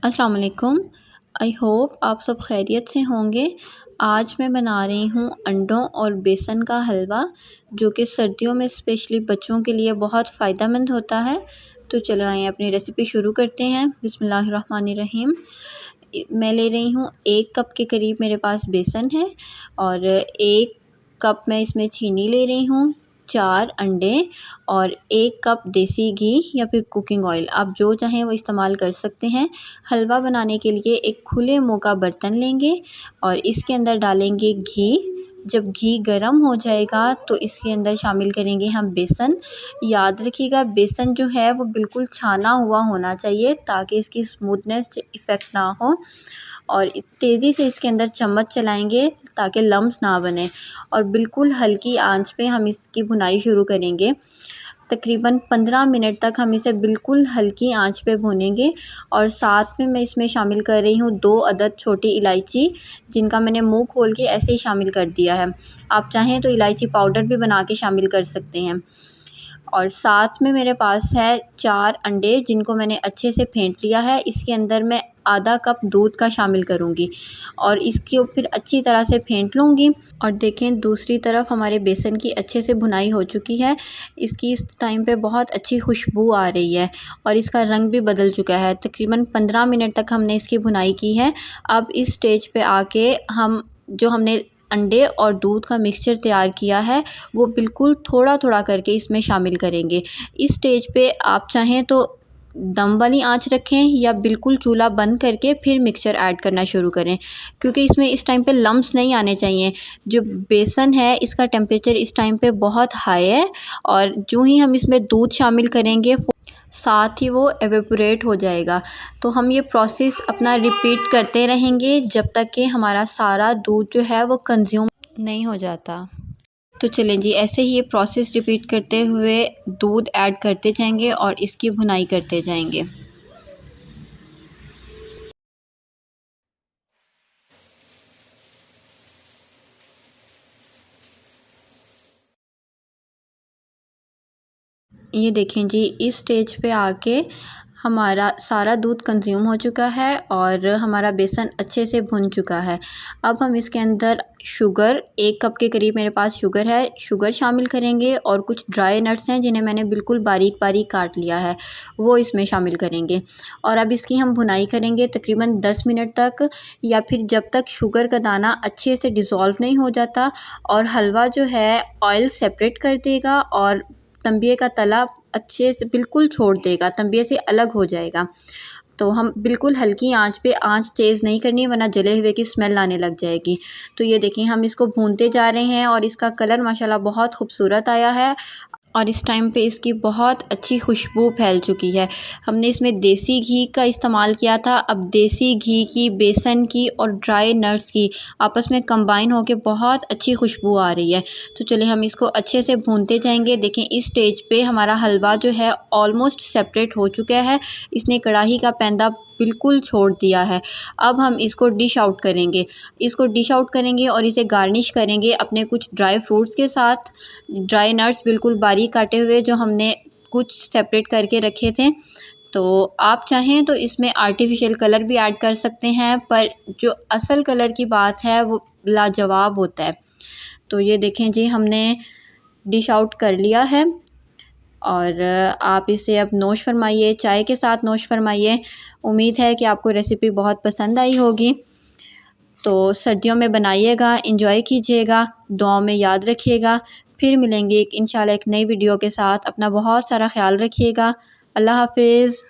अस्सलाम वालेकुम। I hope आप सब खैरियत से होंगे। आज मैं बना रही हूँ अंडों और बेसन का हलवा, जो कि सर्दियों में स्पेशली बच्चों के लिए बहुत फ़ायदेमंद होता है। तो चलो आइए अपनी रेसिपी शुरू करते हैं। बिस्मिल्लाहिर्रहमानिर्रहीम। मैं ले रही हूँ 1 कप के करीब मेरे पास बेसन है और 1 कप मैं इसमें चीनी ले रही हूँ, 4 अंडे और 1 कप देसी घी या फिर कुकिंग ऑयल, आप जो चाहें वो इस्तेमाल कर सकते हैं। हलवा बनाने के लिए एक खुले मुँह का बर्तन लेंगे और इसके अंदर डालेंगे घी। जब घी गर्म हो जाएगा तो इसके अंदर शामिल करेंगे हम बेसन। याद रखिएगा बेसन जो है वो बिल्कुल छाना हुआ होना चाहिए ताकि इसकी स्मूथनेस इफ़ेक्ट ना हो, और तेज़ी से इसके अंदर चम्मच चलाएंगे ताकि लम्स ना बने, और बिल्कुल हल्की आंच पे हम इसकी भुनाई शुरू करेंगे। तकरीबन 15 मिनट तक हम इसे बिल्कुल हल्की आंच पे भूनेंगे। और साथ में मैं इसमें शामिल कर रही हूँ 2 अदद छोटी इलायची, जिनका मैंने मुंह खोल के ऐसे ही शामिल कर दिया है। आप चाहें तो इलायची पाउडर भी बना के शामिल कर सकते हैं। और साथ में मेरे पास है 4 अंडे, जिनको मैंने अच्छे से फेंट लिया है। इसके अंदर मैं आधा कप दूध का शामिल करूँगी और इसको फिर अच्छी तरह से फेंट लूँगी। और देखें दूसरी तरफ हमारे बेसन की अच्छे से भुनाई हो चुकी है। इसकी इस टाइम पे बहुत अच्छी खुशबू आ रही है और इसका रंग भी बदल चुका है। तकरीबन 15 मिनट तक हमने इसकी भुनाई की है। अब इस स्टेज पे आके हम जो हमने अंडे और दूध का मिक्सचर तैयार किया है वो बिल्कुल थोड़ा थोड़ा करके इसमें शामिल करेंगे। इस स्टेज पे आप चाहें तो दम वाली आंच रखें या बिल्कुल चूल्हा बंद करके फिर मिक्सचर ऐड करना शुरू करें, क्योंकि इसमें इस टाइम पे लम्स नहीं आने चाहिए। जो बेसन है इसका टेम्परेचर इस टाइम पे बहुत हाई है और जो ही हम इसमें दूध शामिल करेंगे साथ ही वो एवेपोरेट हो जाएगा। तो हम ये प्रोसेस अपना रिपीट करते रहेंगे जब तक कि हमारा सारा दूध जो है वो कंज्यूम नहीं हो जाता। तो चलें जी, ऐसे ही ये प्रोसेस रिपीट करते हुए दूध ऐड करते जाएंगे और इसकी भुनाई करते जाएंगे। ये देखें जी, इस स्टेज पे आके हमारा सारा दूध कंज्यूम हो चुका है और हमारा बेसन अच्छे से भुन चुका है। अब हम इसके अंदर शुगर, 1 कप के करीब मेरे पास शुगर है, शुगर शामिल करेंगे और कुछ ड्राई नट्स हैं जिन्हें मैंने बिल्कुल बारीक बारीक काट लिया है, वो इसमें शामिल करेंगे। और अब इसकी हम भुनाई करेंगे तकरीबन 10 मिनट तक, या फिर जब तक शुगर का दाना अच्छे से डिज़ोल्व नहीं हो जाता और हलवा जो है ऑयल सेपरेट कर देगा और तंबिये का तला अच्छे से बिल्कुल छोड़ देगा, तंबिये से अलग हो जाएगा। तो हम बिल्कुल हल्की आंच पे, आंच तेज़ नहीं करनी वरना जले हुए की स्मेल आने लग जाएगी। तो ये देखिए हम इसको भूनते जा रहे हैं और इसका कलर माशाल्लाह बहुत खूबसूरत आया है और इस टाइम पे इसकी बहुत अच्छी खुशबू फैल चुकी है। हमने इसमें देसी घी का इस्तेमाल किया था। अब देसी घी की, बेसन की और ड्राई नट्स की आपस में कंबाइन होके बहुत अच्छी खुशबू आ रही है। तो चलिए हम इसको अच्छे से भूनते जाएंगे। देखें इस स्टेज पे हमारा हलवा जो है ऑलमोस्ट सेपरेट हो चुका है, इसने कढ़ाई का पैंदा बिल्कुल छोड़ दिया है। अब हम इसको डिश आउट करेंगे और इसे गार्निश करेंगे अपने कुछ ड्राई फ्रूट्स के साथ। ड्राई नट्स बिल्कुल बारीक काटे हुए जो हमने कुछ सेपरेट करके रखे थे। तो आप चाहें तो इसमें आर्टिफिशियल कलर भी ऐड कर सकते हैं, पर जो असल कलर की बात है वो लाजवाब होता है। तो ये देखें जी, हमने डिश आउट कर लिया है और आप इसे अब नोश फरमाइए, चाय के साथ नोश फरमाइए। उम्मीद है कि आपको रेसिपी बहुत पसंद आई होगी। तो सर्दियों में बनाइएगा, एंजॉय कीजिएगा, दुआओं में याद रखिएगा। फिर मिलेंगे इंशाल्लाह एक नई वीडियो के साथ। अपना बहुत सारा ख्याल रखिएगा। अल्लाह हाफ़िज़।